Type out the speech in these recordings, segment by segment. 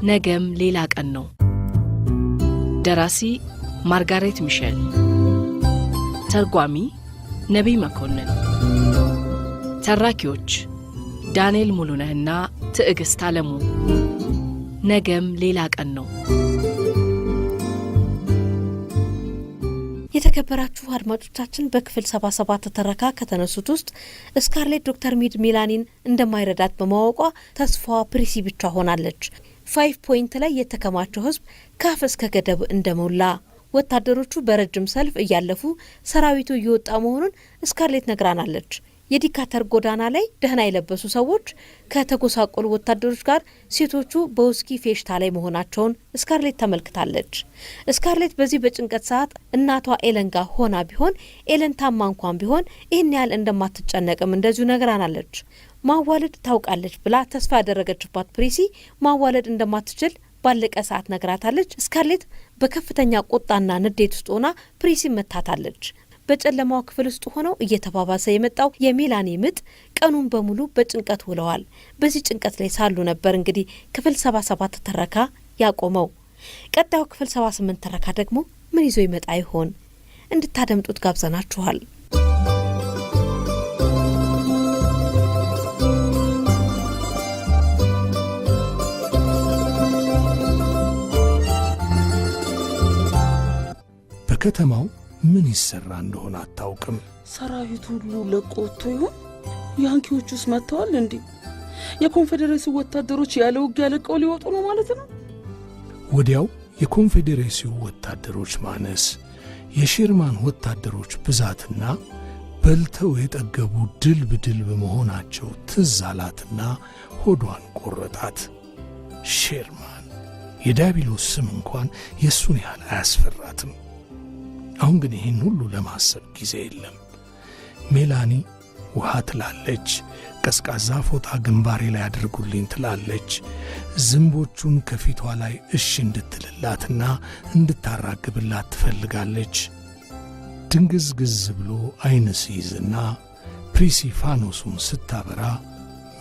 ነገም ሌላ ቀን ነው። ደራሲ ማርጋሬት ሚሸል፣ ተርጓሚ ነቢይ መኮንን፣ ተራኪዎች ዳንኤል ሙሉነህና ትዕግስት አለሙ። ነገም ሌላ ቀን ነው። የተከበራችሁ አድማጮቻችን በክፍል 77 ተረካ ከተነሱት ውስጥ ስካርሌት ዶክተር ሚድ ሜላኒን እንደማይረዳት በማወቋ ተስፋዋ ፕሪሲ ብቻ ሆናለች። 5 ፖይንት ላይ የተከማቸው ህዝብ ካፍ እስከ ገደብ እንደሞላ፣ ወታደሮቹ በረጅም ሰልፍ እያለፉ ሰራዊቱ እየወጣ መሆኑን ስካርሌት ነግራናለች። የዲካተር ጎዳና ላይ ደህና የለበሱ ሰዎች ከተጎሳቆሉ ወታደሮች ጋር ሴቶቹ በውስኪ ፌሽታ ላይ መሆናቸውን ስካርሌት ተመልክታለች። ስካርሌት በዚህ በጭንቀት ሰዓት እናቷ ኤለን ጋር ሆና ቢሆን ኤለን ታማ እንኳን ቢሆን ይህን ያህል እንደማትጨነቅም እንደዚሁ ነግራናለች። ማዋለድ ታውቃለች ብላ ተስፋ ያደረገችባት ፕሪሲ ማዋለድ እንደማትችል ባለቀ ሰዓት ነግራታለች። ስካርሌት በከፍተኛ ቁጣና ንዴት ውስጥ ሆና ፕሪሲ መታታለች። በጨለማው ክፍል ውስጥ ሆነው እየተባባሰ የመጣው የሜላኒ ምጥ ቀኑን በሙሉ በጭንቀት ውለዋል። በዚህ ጭንቀት ላይ ሳሉ ነበር እንግዲህ ክፍል 77 ተረካ ያቆመው። ቀጣዩ ክፍል 78 ተረካ ደግሞ ምን ይዞ ይመጣ ይሆን? እንድታደምጡት ጋብዘናችኋል። በከተማው ምን ይሰራ እንደሆነ አታውቅም። ሰራዊቱ ሁሉ ለቆ ወጥቶ ይሆን? ያንኪዎቹስ መጥተዋል እንዴ? የኮንፌዴሬሲ ወታደሮች ያለ ውጊያ ለቀው ሊወጡ ነው ማለት ነው። ወዲያው የኮንፌዴሬሲው ወታደሮች ማነስ፣ የሼርማን ወታደሮች ብዛትና በልተው የጠገቡ ድልብ መሆናቸው ትዝ አላትና ሆዷን ቆረጣት። ሼርማን የዲያብሎስ ስም እንኳን የሱን ያህል አያስፈራትም። አሁን ግን ይህን ሁሉ ለማሰብ ጊዜ የለም። ሜላኒ ውሃ ትላለች፣ ቀዝቃዛ ፎጣ ግንባሬ ላይ አድርጉልኝ ትላለች። ዝንቦቹን ከፊቷ ላይ እሺ እንድትልላትና እንድታራግብላት ትፈልጋለች። ድንግዝግዝ ብሎ አይን ሲይዝና ፕሪሲ ፋኖሱን ስታበራ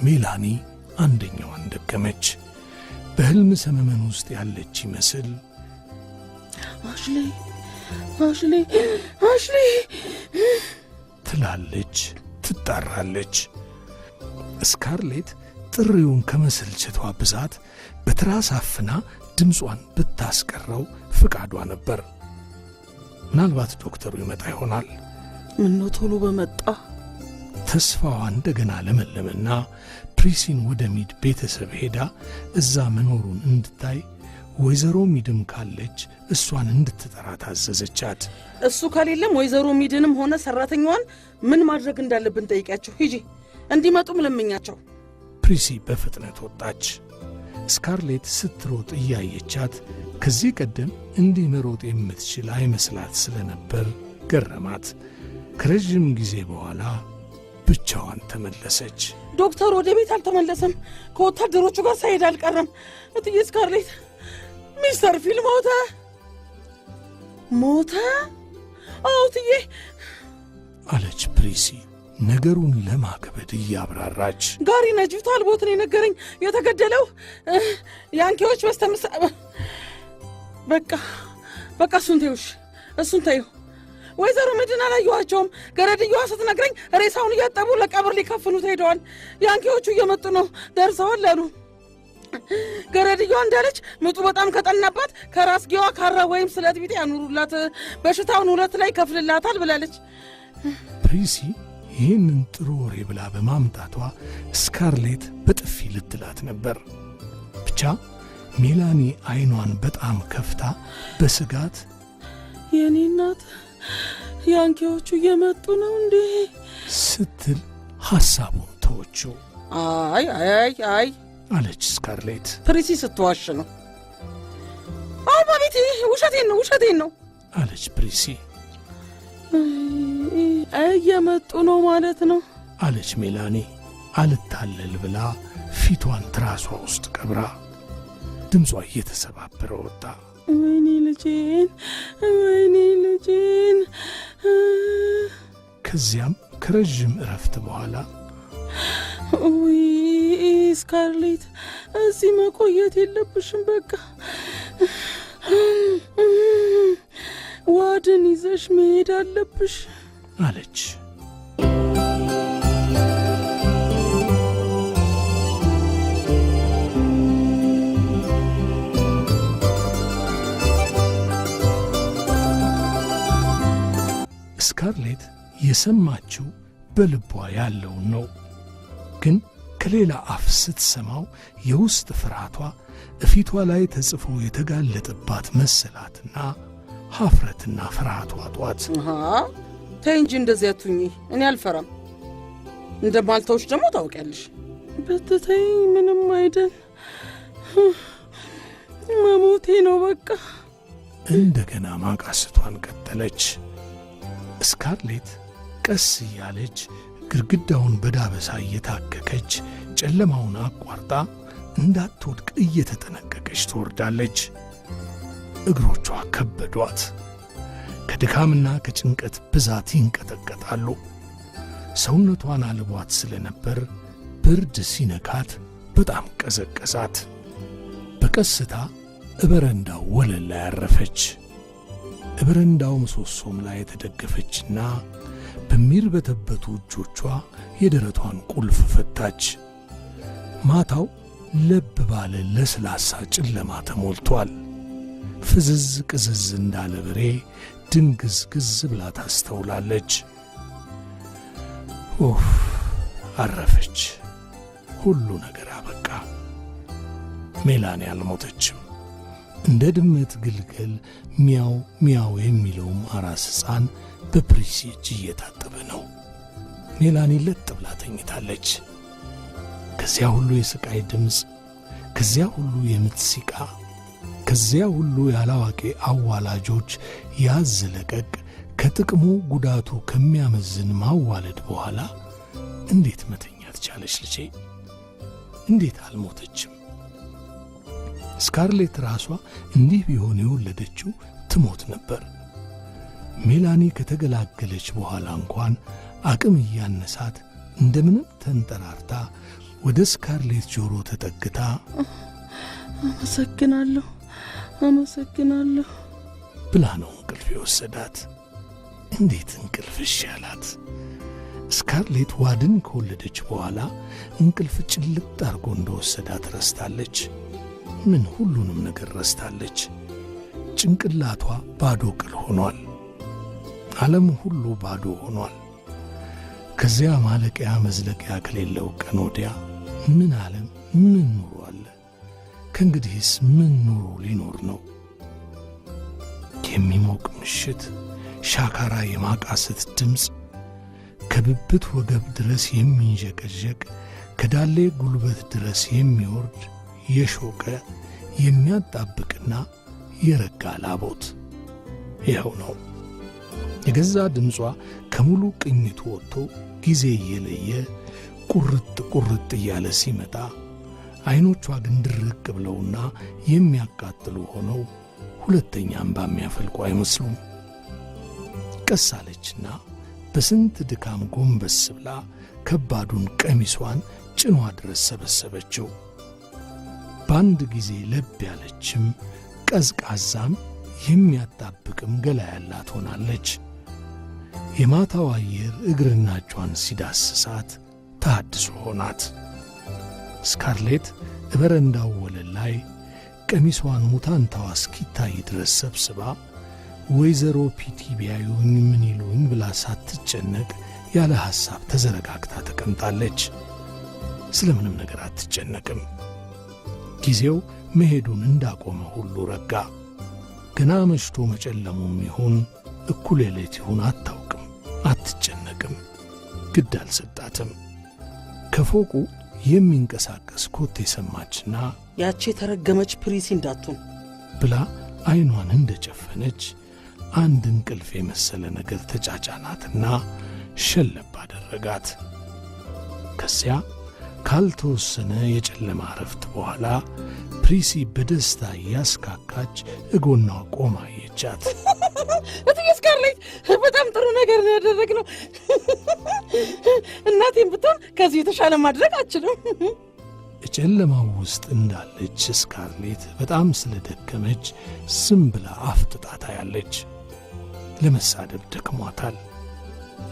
ሜላኒ አንደኛዋን ደገመች። በሕልም ሰመመን ውስጥ ያለች ይመስል አሽሌ ትላለች፣ ትጣራለች። ስካርሌት ጥሪውን ከመሰልቸቷ ብዛት በትራስ አፍና ድምጿን ብታስቀረው ፍቃዷ ነበር። ምናልባት ዶክተሩ ይመጣ ይሆናል። ምነው ቶሎ በመጣ። ተስፋዋ እንደገና ለመለመና ፕሪሲን ወደ ሚድ ቤተሰብ ሄዳ እዛ መኖሩን እንድታይ ወይዘሮ ሚድም ካለች እሷን እንድትጠራ ታዘዘቻት። እሱ ከሌለም ወይዘሮ ሚድንም ሆነ ሰራተኛዋን ምን ማድረግ እንዳለብን ጠይቂያቸው። ሂጂ እንዲመጡም ለምኛቸው። ፕሪሲ በፍጥነት ወጣች። ስካርሌት ስትሮጥ እያየቻት ከዚህ ቀደም እንዲህ መሮጥ የምትችል አይመስላት ስለነበር ገረማት። ከረዥም ጊዜ በኋላ ብቻዋን ተመለሰች። ዶክተር ወደ ቤት አልተመለሰም። ከወታደሮቹ ጋር ሳይሄድ አልቀረም። እትዬ ስካርሌት ሚስተር ፊል ሞተ? አዎ እትዬ አለች ፕሪሲ ነገሩን ለማከበድ እያብራራች። ጋሪ ነጂብ ታልቦት ነው የነገረኝ የተገደለው ያንኪዎች በስተምሳ። በቃ እሱን ተይው። ወይዘሮ ምድን አላየኋቸውም። ገረድየዋ ስትነግረኝ ሬሳውን እያጠቡ ለቀብር ሊከፍኑት ሄደዋል። ያንኪዎቹ እየመጡ ነው፣ ደርሰዋል አሉ። ገረድየዋ እንዳለች ምጡ በጣም ከጠናባት ከራስጌዋ ካራ ወይም ስለት ቢጤ ያኑሩላት፣ በሽታውን 2 ላይ ከፍልላታል ብላለች። ፕሪሲ ይህንን ጥሩ ወሬ ብላ በማምጣቷ ስካርሌት በጥፊ ልትላት ነበር። ብቻ ሜላኒ አይኗን በጣም ከፍታ በስጋት የኔ እናት ያንኪዎቹ እየመጡ ነው እንዴ ስትል ሐሳቡን ተወችው። አይ አለች ስካርሌት። ፕሪሲ ስትዋሽ ነው። አባቤቴ ውሸቴን ነው አለች ፕሪሲ። እየመጡ ነው ማለት ነው አለች ሜላኒ አልታለል ብላ ፊቷን ትራሷ ውስጥ ቀብራ። ድምጿ እየተሰባበረ ወጣ። ወይኔ ልጄን። ከዚያም ከረጅም እረፍት በኋላ ውይ ስካርሌት እዚህ መቆየት የለብሽም በቃ ዋድን ይዘሽ መሄድ አለብሽ አለች። ስካርሌት የሰማችው በልቧ ያለውን ነው። ግን ከሌላ አፍ ስትሰማው የውስጥ ፍርሃቷ እፊቷ ላይ ተጽፎ የተጋለጠባት መሰላትና ሀፍረትና ፍርሃቷ ጧት። ተይ እንጂ እንደዚህ አትሁኚ፣ እኔ አልፈራም። እንደማልተውሽ ደግሞ ታውቂያለሽ። በትተይ ምንም አይደል፣ መሞቴ ነው በቃ። እንደገና ማቃስቷን ቀጠለች። ስካርሌት ቀስ እያለች ግድግዳውን በዳበሳ እየታከከች ጨለማውን አቋርጣ እንዳትወድቅ እየተጠነቀቀች ትወርዳለች። እግሮቿ ከበዷት። ከድካምና ከጭንቀት ብዛት ይንቀጠቀጣሉ። ሰውነቷን አልቧት ስለነበር ብርድ ሲነካት በጣም ቀዘቀዛት። በቀስታ በረንዳው ወለል ላይ አረፈች። በረንዳው ምሰሶም ላይ የተደገፈችና በሚርበተበቱ እጆቿ የደረቷን ቁልፍ ፈታች። ማታው ለብ ባለ ለስላሳ ጨለማ ተሞልቷል። ፍዝዝ ቅዝዝ እንዳለ በሬ ድንግዝግዝ ብላ ታስተውላለች። አረፈች። ሁሉ ነገር አበቃ። ሜላኒ አልሞተችም። እንደ ድመት ግልገል ሚያው ሚያው የሚለውም አራስ ሕፃን በፕሪሲ እጅ እየታጠበ ነው። ሜላኒ ለጥ ብላ ተኝታለች። ከዚያ ሁሉ የስቃይ ድምፅ፣ ከዚያ ሁሉ የምት ሲቃ፣ ከዚያ ሁሉ ያላዋቂ አዋላጆች ያዝ ለቀቅ ከጥቅሙ ጉዳቱ ከሚያመዝን ማዋለድ በኋላ እንዴት መተኛት ቻለች ልጄ? እንዴት አልሞተችም? ስካርሌት ራሷ እንዲህ ቢሆን የወለደችው ትሞት ነበር። ሜላኒ ከተገላገለች በኋላ እንኳን አቅም እያነሳት እንደምንም ተንጠራርታ ወደ ስካርሌት ጆሮ ተጠግታ አመሰግናለሁ አመሰግናለሁ ብላ ነው እንቅልፍ የወሰዳት። እንዴት እንቅልፍ ይሻላት! ስካርሌት ዋድን ከወለደች በኋላ እንቅልፍ ጭልጥ አርጎ እንደወሰዳት ረስታለች። ምን ሁሉንም ነገር ረስታለች። ጭንቅላቷ ባዶ ቅል ሆኗል። ዓለም ሁሉ ባዶ ሆኗል። ከዚያ ማለቂያ መዝለቂያ ከሌለው ቀን ወዲያ ምን ዓለም ምን ኑሮ አለ? ከእንግዲህስ ምን ኑሮ ሊኖር ነው? የሚሞቅ ምሽት፣ ሻካራ የማቃሰት ድምፅ፣ ከብብት ወገብ ድረስ የሚንዠቀዠቅ ከዳሌ ጉልበት ድረስ የሚወርድ የሾቀ የሚያጣብቅና የረጋ ላቦት ይኸው ነው። የገዛ ድምጿ ከሙሉ ቅኝቱ ወጥቶ ጊዜ እየለየ ቁርጥ ቁርጥ እያለ ሲመጣ ዐይኖቿ ግን ድርቅ ብለውና የሚያቃጥሉ ሆነው ሁለተኛ እንባ የሚያፈልቁ አይመስሉም። ቀስ አለችና በስንት ድካም ጎንበስ ብላ ከባዱን ቀሚሷን ጭኗ ድረስ ሰበሰበችው። በአንድ ጊዜ ለብ ያለችም ቀዝቃዛም የሚያጣብቅም ገላ ያላት ሆናለች። የማታው አየር እግርና እጇን ሲዳስሳት ታድሶ ሆናት። ስካርሌት በረንዳው ወለል ላይ ቀሚሷን ሙታንታዋ እስኪታይ ድረስ ሰብስባ ወይዘሮ ፒቲ ቢያዩኝ ምን ይሉኝ ብላ ሳትጨነቅ ያለ ሐሳብ ተዘረጋግታ ተቀምጣለች። ስለምንም ነገር አትጨነቅም። ጊዜው መሄዱን እንዳቆመ ሁሉ ረጋ። ገና መሽቶ መጨለሙም ይሁን እኩለ ሌሊት ይሁን አታውቅም፣ አትጨነቅም። ግድ አልሰጣትም። ከፎቁ የሚንቀሳቀስ ኮቴ ሰማችና ያቺ የተረገመች ፕሪሲ እንዳትሆን ብላ ዐይኗን እንደጨፈነች አንድ እንቅልፍ የመሰለ ነገር ተጫጫናትና ሸለብ አደረጋት። ከዚያ ካልተወሰነ የጨለማ ረፍት በኋላ ፕሪሲ በደስታ ያስካካች እጎኗ ቆማ የቻት። እትዬ ስካርሌት በጣም ጥሩ ነገር ነው ያደረግነው። እናቴን ብትሆን ከዚህ የተሻለ ማድረግ አችልም። ጨለማው ውስጥ እንዳለች ስካርሌት በጣም ስለደከመች ዝም ብላ አፍጥጣ ታያለች። ለመሳደብ ደክሟታል፣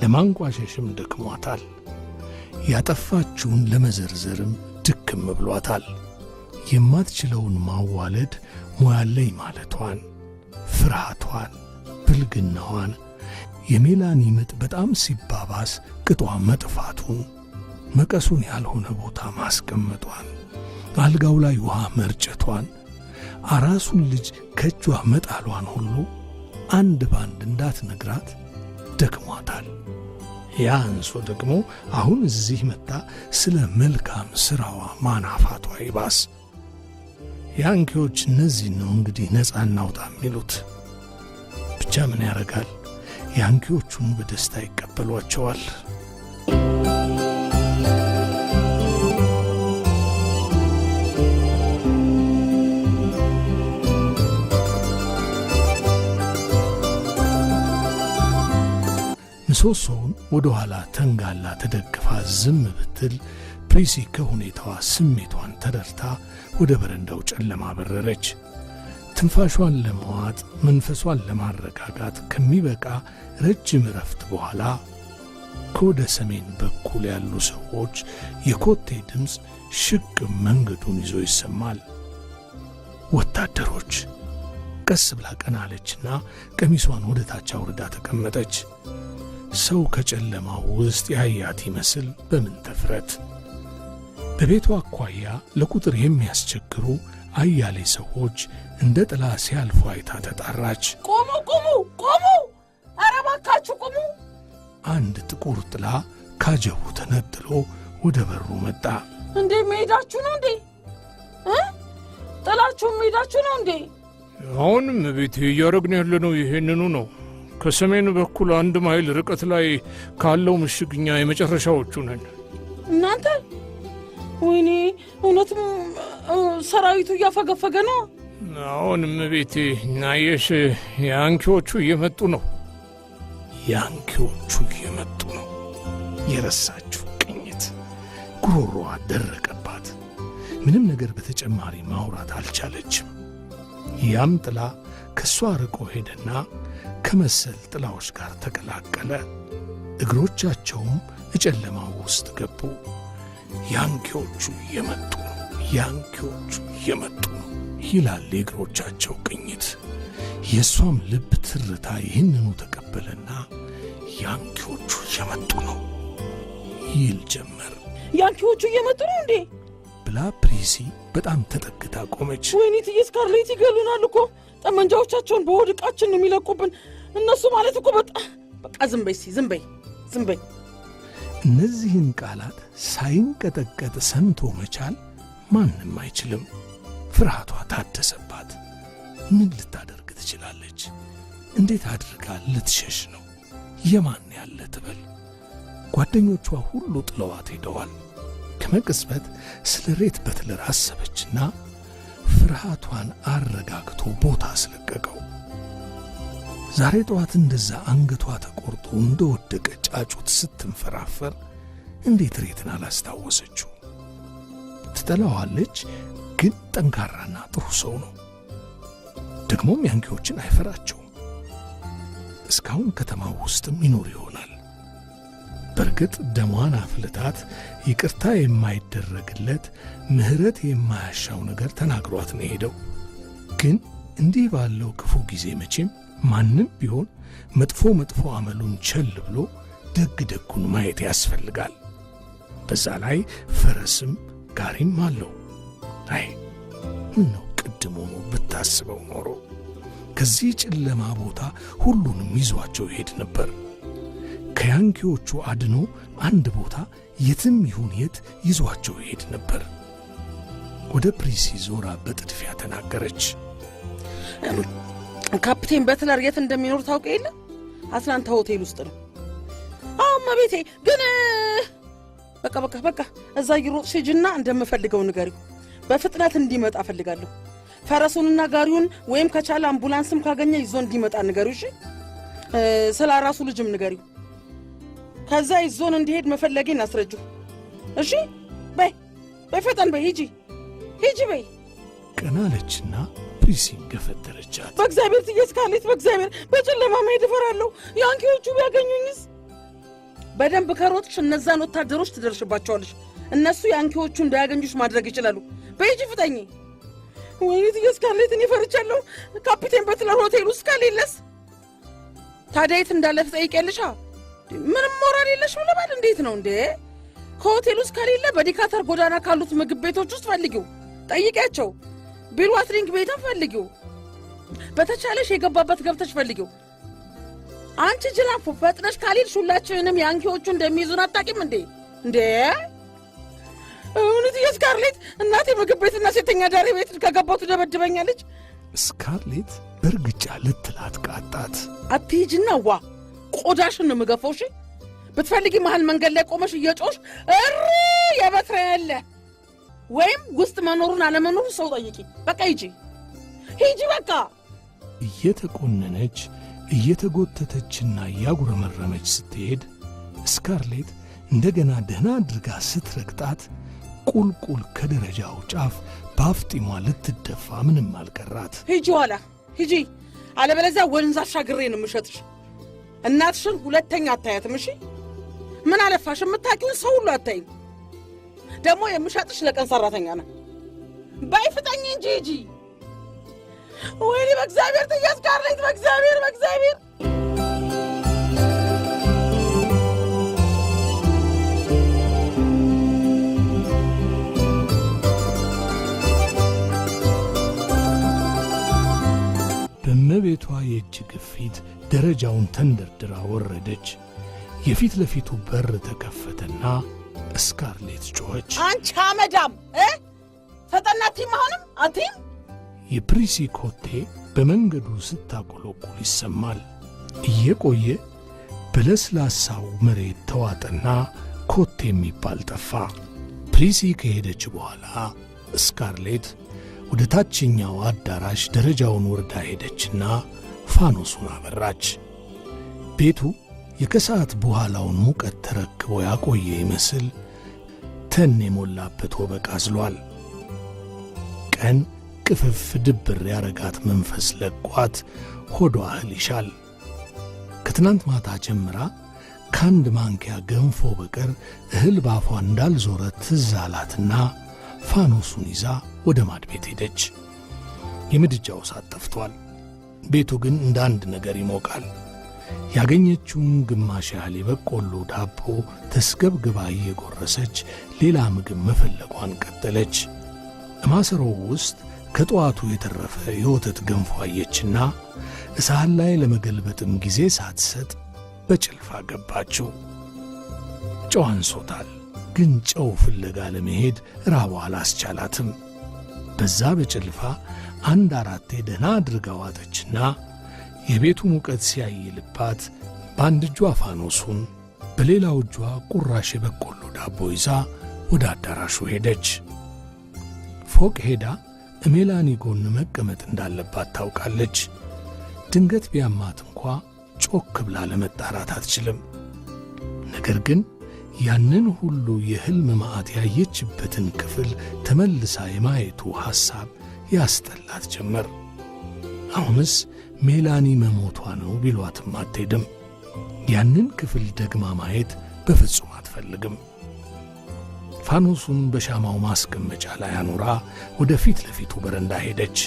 ለማንቋሸሽም ደክሟታል፣ ያጠፋችውን ለመዘርዘርም ድክም ብሏታል። የማትችለውን ማዋለድ ሞያለኝ ማለቷን፣ ፍርሃቷን፣ ብልግናዋን፣ የሜላኒ ምጥ በጣም ሲባባስ ቅጧ መጥፋቱን፣ መቀሱን ያልሆነ ቦታ ማስቀመጧን፣ አልጋው ላይ ውሃ መርጨቷን፣ አራሱን ልጅ ከእጇ መጣሏን ሁሉ አንድ ባንድ እንዳትነግራት ደክሟታል። ያ አንሶ ደግሞ አሁን እዚህ መጣ ስለ መልካም ሥራዋ ማናፋቷ ይባስ። ያንኪዎች እነዚህ ነው እንግዲህ ነፃ እናውጣ የሚሉት። ብቻ ምን ያረጋል፣ ያንኪዎቹን በደስታ ይቀበሏቸዋል። ምሰሶውን ወደ ኋላ ተንጋላ ተደግፋ ዝም ብትል ፕሪሲ ከሁኔታዋ ስሜቷን ተረድታ ወደ በረንዳው ጨለማ በረረች። ትንፋሿን ለመዋጥ መንፈሷን ለማረጋጋት ከሚበቃ ረጅም ረፍት በኋላ ከወደ ሰሜን በኩል ያሉ ሰዎች የኮቴ ድምፅ ሽቅብ መንገዱን ይዞ ይሰማል። ወታደሮች። ቀስ ብላ ቀናለችና ቀሚሷን ወደ ታች አውርዳ ተቀመጠች። ሰው ከጨለማው ውስጥ ያያት ይመስል በምን ተፍረት። በቤቷ አኳያ ለቁጥር የሚያስቸግሩ አያሌ ሰዎች እንደ ጥላ ሲያልፉ አይታ ተጣራች። ቆሙ ቆሙ ቆሙ! ኧረ እባካችሁ ቆሙ! አንድ ጥቁር ጥላ ካጀቡ ተነጥሎ ወደ በሩ መጣ። እንዴ መሄዳችሁ ነው እንዴ? ጥላችሁ መሄዳችሁ ነው እንዴ? አሁንም ቤት እያረግን ያለነው ይሄንኑ ነው። ከሰሜን በኩል 1 ማይል ርቀት ላይ ካለው ምሽግኛ የመጨረሻዎቹ ነን። እናንተ ወይኔ፣ እውነትም ሰራዊቱ እያፈገፈገ ነው። አሁንም ቤቴ ናየሽ፣ ያንኪዎቹ እየመጡ ነው። ያንኪዎቹ እየመጡ ነው። የረሳችሁ ቅኝት ጉሮሮዋ ደረቀባት። ምንም ነገር በተጨማሪ ማውራት አልቻለችም። ያም ጥላ ከሷ ርቆ ሄደና ከመሰል ጥላዎች ጋር ተቀላቀለ። እግሮቻቸውም እጨለማው ውስጥ ገቡ። ያንኪዎቹ እየመጡ ነው፣ ያንኪዎቹ እየመጡ ነው ይላል የእግሮቻቸው ቅኝት። የእሷም ልብ ትርታ ይህንኑ ተቀበለና ያንኪዎቹ እየመጡ ነው ይል ጀመር። ያንኪዎቹ እየመጡ ነው እንዴ ብላ ፕሪሲ በጣም ተጠግታ ቆመች። ወይኔ ትዬ ስካርሌት ይገሉናል እኮ። ጠመንጃዎቻቸውን በሆድ ዕቃችን ነው የሚለቁብን። እነሱ ማለት እኮ በቃ ዝም በይ እስኪ፣ ዝም በይ ዝም በይ። እነዚህን ቃላት ሳይንቀጠቀጥ ሰምቶ መቻል ማንም አይችልም። ፍርሃቷ ታደሰባት። ምን ልታደርግ ትችላለች? እንዴት አድርጋ ልትሸሽ ነው? የማን ያለ ትበል? ጓደኞቿ ሁሉ ጥለዋት ሄደዋል። ከመቅጽበት ስለ ሬት በትለር አሰበችና ፍርሃቷን አረጋግቶ ቦታ አስለቀቀው። ዛሬ ጠዋት እንደዛ አንገቷ ተቆርጦ እንደወደቀ ጫጩት ስትንፈራፈር እንዴት ሬትን አላስታወሰችው? ትጠላዋለች፣ ግን ጠንካራና ጥሩ ሰው ነው። ደግሞም ያንኪዎችን አይፈራቸውም። እስካሁን ከተማው ውስጥም ይኖር ይሆናል። በርግጥ ደሟን አፍልታት ይቅርታ የማይደረግለት ምሕረት የማያሻው ነገር ተናግሯት ነው ሄደው። ግን እንዲህ ባለው ክፉ ጊዜ መቼም ማንም ቢሆን መጥፎ አመሉን ቸል ብሎ ደግ ደጉን ማየት ያስፈልጋል። በዛ ላይ ፈረስም ጋሪም አለው። አይ ምነው ቅድም ሆኖ ብታስበው ኖሮ ከዚህ ጨለማ ቦታ ሁሉንም ይዟቸው ይሄድ ነበር። ከያንኪዎቹ አድኖ አንድ ቦታ የትም ይሁን የት ይዟቸው ይሄድ ነበር። ወደ ፕሪሲ ዞራ በጥድፊያ ተናገረች። ካፕቴን በትለር የት እንደሚኖር ታውቀ የለ? አትላንታ ሆቴል ውስጥ ነው። አሁን መቤቴ ግን በቃ እዛ ይሮጥሽ ሂጂና እንደምፈልገው ንገሪው። በፍጥነት እንዲመጣ እፈልጋለሁ። ፈረሱንና ጋሪውን ወይም ከቻለ አምቡላንስም ካገኘ ይዞ እንዲመጣ ንገሪው። እሺ፣ ስለ ራሱ ልጅም ንገሪው። ከዛ ይዞን እንዲሄድ መፈለጌን አስረጁ። እሺ በይ በፈጠን በይ ሂጂ በይ። ቀናለችና ፕሪሲን ገፈተረቻት። በእግዚአብሔር ትየስካለች፣ በእግዚአብሔር በጨለማ መሄድ እፈራለሁ። ያንኪዎቹ ቢያገኙኝስ? በደንብ ከሮጥሽ እነዛን ወታደሮች ትደርሽባቸዋለሽ። እነሱ ያንኪዎቹ እንዳያገኙሽ ማድረግ ይችላሉ። በይ ፍጠኝ። ወይኔ ትየስካለች፣ እኔ ፈርቻለሁ። ካፒቴን በትለር ሆቴል ውስጥ ከሌለስ? ታዲያ የት እንዳለ ትጠይቂያለሽ? ምንም ሞራል የለሽ ብለባል። እንዴት ነው እንዴ? ከሆቴል ውስጥ ከሌለ በዲካተር ጎዳና ካሉት ምግብ ቤቶች ውስጥ ፈልጊው፣ ጠይቂያቸው። ቢልዋትሪንግ ቤትን ፈልጊው። በተቻለሽ የገባበት ገብተሽ ፈልጊው። አንቺ ጅራፍ ፈጥነሽ ካልሄድሽ ሁላችንንም ያንኪዎቹ እንደሚይዙን አታውቂም እንዴ? እውነት ስካርሌት፣ እናቴ ምግብ ቤትና ሴተኛ ዳሪ ቤት ከገባው ትደበድበኛለች። ስካርሌት በእርግጫ ልትላት ቃጣት። አትሂጂና ዋ ቆዳሽን ነው የምገፋው። እሺ ብትፈልጊ መሀል መንገድ ላይ ቆመሽ እየጮሽ የበትረ ያለ ወይም ውስጥ መኖሩን አለመኖሩ ሰው ጠይቂ። በቃ ሂጂ በቃ። እየተቆነነች እየተጎተተችና እያጉረመረመች ስትሄድ ስካርሌት እንደገና ደህና አድርጋ ስትረግጣት ቁልቁል ከደረጃው ጫፍ በአፍጢሟ ልትደፋ ምንም አልቀራት። ሂጂ ኋላ ሂጂ፣ አለበለዚያ ወንዝ አሻግሬ ነው የምሸጥሽ። እናትሽን ሁለተኛ አታያትም። እሺ ምን አለፋሽ የምታውቂውን ሰው ሁሉ አታይም። ደግሞ የምሸጥሽ ለቀን ሰራተኛ ነው። በይ ፍጠኝ እንጂ ሂጂ። ወይኔ በእግዚአብሔር ትያስካርሌት፣ በእግዚአብሔር በእግዚአብሔር። በእመቤቷ የእጅ ግፊት ደረጃውን ተንደርድራ ወረደች። የፊት ለፊቱ በር ተከፈተና ስካርሌት ጮኸች። አንቺ አመዳም ፈጠናቲም አሁንም አቲም። የፕሪሲ ኮቴ በመንገዱ ስታቆለቁል ይሰማል። እየቆየ በለስላሳው መሬት ተዋጠና ኮቴ የሚባል ጠፋ። ፕሪሲ ከሄደች በኋላ ስካርሌት ወደ ታችኛው አዳራሽ ደረጃውን ወርዳ ሄደችና ፋኖሱን አበራች። ቤቱ የከሰዓት በኋላውን ሙቀት ተረክቦ ያቆየ ይመስል ተን የሞላበት ወበቅ አዝሏል። ቀን ቅፍፍ ድብር ያረጋት መንፈስ ለቋት ሆዷ እህል ይሻል። ከትናንት ማታ ጀምራ ከአንድ ማንኪያ ገንፎ በቀር እህል ባፏ እንዳልዞረ ትዝ አላትና ፋኖሱን ይዛ ወደ ማድ ቤት ሄደች። የምድጃው እሳት ጠፍቷል። ቤቱ ግን እንደ አንድ ነገር ይሞቃል። ያገኘችውን ግማሽ ያህል የበቆሎ ዳቦ ተስገብግባ እየጎረሰች ሌላ ምግብ መፈለጓን ቀጠለች። ማሰሮው ውስጥ ከጠዋቱ የተረፈ የወተት ገንፎ አየችና እሳህን ላይ ለመገልበጥም ጊዜ ሳትሰጥ በጭልፋ ገባችው። ጨው አንሶታል፣ ግን ጨው ፍለጋ ለመሄድ ራቧ አላስቻላትም። በዛ በጭልፋ አንድ አራቴ ደህና አድርጋ ዋጠችና የቤቱ ሙቀት ሲያይልባት በአንድ እጇ ፋኖሱን በሌላው እጇ ቁራሽ የበቆሎ ዳቦ ይዛ ወደ አዳራሹ ሄደች። ፎቅ ሄዳ ሜላኒ ጎን መቀመጥ እንዳለባት ታውቃለች። ድንገት ቢያማት እንኳ ጮክ ብላ ለመጣራት አትችልም። ነገር ግን ያንን ሁሉ የሕልም ማዕት ያየችበትን ክፍል ተመልሳ የማየቱ ሐሳብ ያስጠላት ጀመር። አሁንስ ሜላኒ መሞቷ ነው ቢሏትም አትሄድም። ያንን ክፍል ደግማ ማየት በፍጹም አትፈልግም። ፋኖሱን በሻማው ማስቀመጫ ላይ አኑራ ወደ ፊት ለፊቱ በረንዳ ሄደች።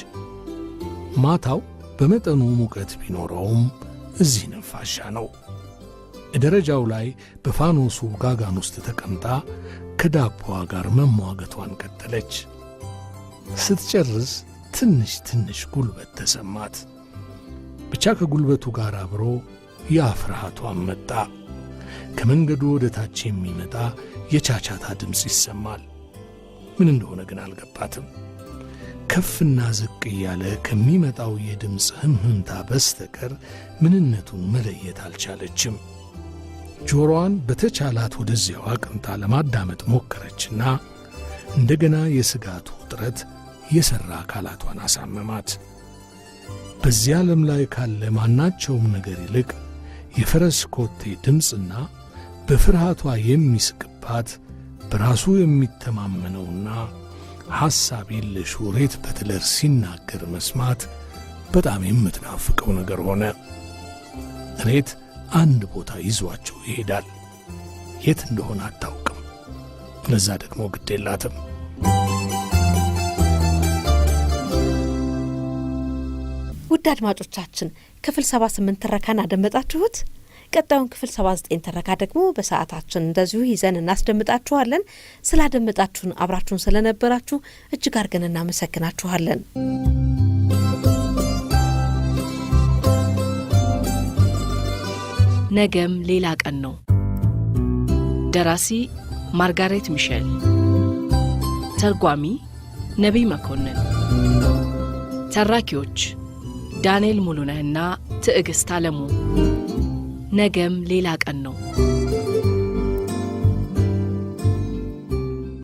ማታው በመጠኑ ሙቀት ቢኖረውም እዚህ ነፋሻ ነው። ደረጃው ላይ በፋኖሱ ጋጋን ውስጥ ተቀምጣ ከዳቦዋ ጋር መሟገቷን ቀጠለች። ስትጨርስ ትንሽ ትንሽ ጉልበት ተሰማት። ብቻ ከጉልበቱ ጋር አብሮ ያ ፍርሃቷን መጣ። ከመንገዱ ወደ ታች የሚመጣ የቻቻታ ድምፅ ይሰማል። ምን እንደሆነ ግን አልገባትም። ከፍና ዝቅ እያለ ከሚመጣው የድምፅ ህምህምታ በስተቀር ምንነቱን መለየት አልቻለችም። ጆሮዋን በተቻላት ወደዚያው አቅንታ ለማዳመጥ ሞከረችና እንደገና የስጋቱ ውጥረት የሠራ አካላቷን አሳመማት። በዚህ ዓለም ላይ ካለ ማናቸውም ነገር ይልቅ የፈረስ ኮቴ ድምፅና በፍርሃቷ የሚስቅባት በራሱ የሚተማመነውና ሐሳብ የለሽ ሬት በትለር ሲናገር መስማት በጣም የምትናፍቀው ነገር ሆነ። ሬት አንድ ቦታ ይዟቸው ይሄዳል። የት እንደሆነ አታውቅም። ለዛ ደግሞ ግድ የላትም። ውድ አድማጮቻችን ክፍል 78 ትረካን አደመጣችሁት። ቀጣዩን ክፍል 79 ትረካ ደግሞ በሰዓታችን እንደዚሁ ይዘን እናስደምጣችኋለን። ስላደመጣችሁን አብራችሁን ስለነበራችሁ እጅግ አድርገን እናመሰግናችኋለን። ነገም ሌላ ቀን ነው። ደራሲ ማርጋሬት ሚሼል፣ ተርጓሚ ነቢይ መኮንን፣ ተራኪዎች ዳንኤል ሙሉነህና ትዕግስት አለሙ። ነገም ሌላ ቀን ነው።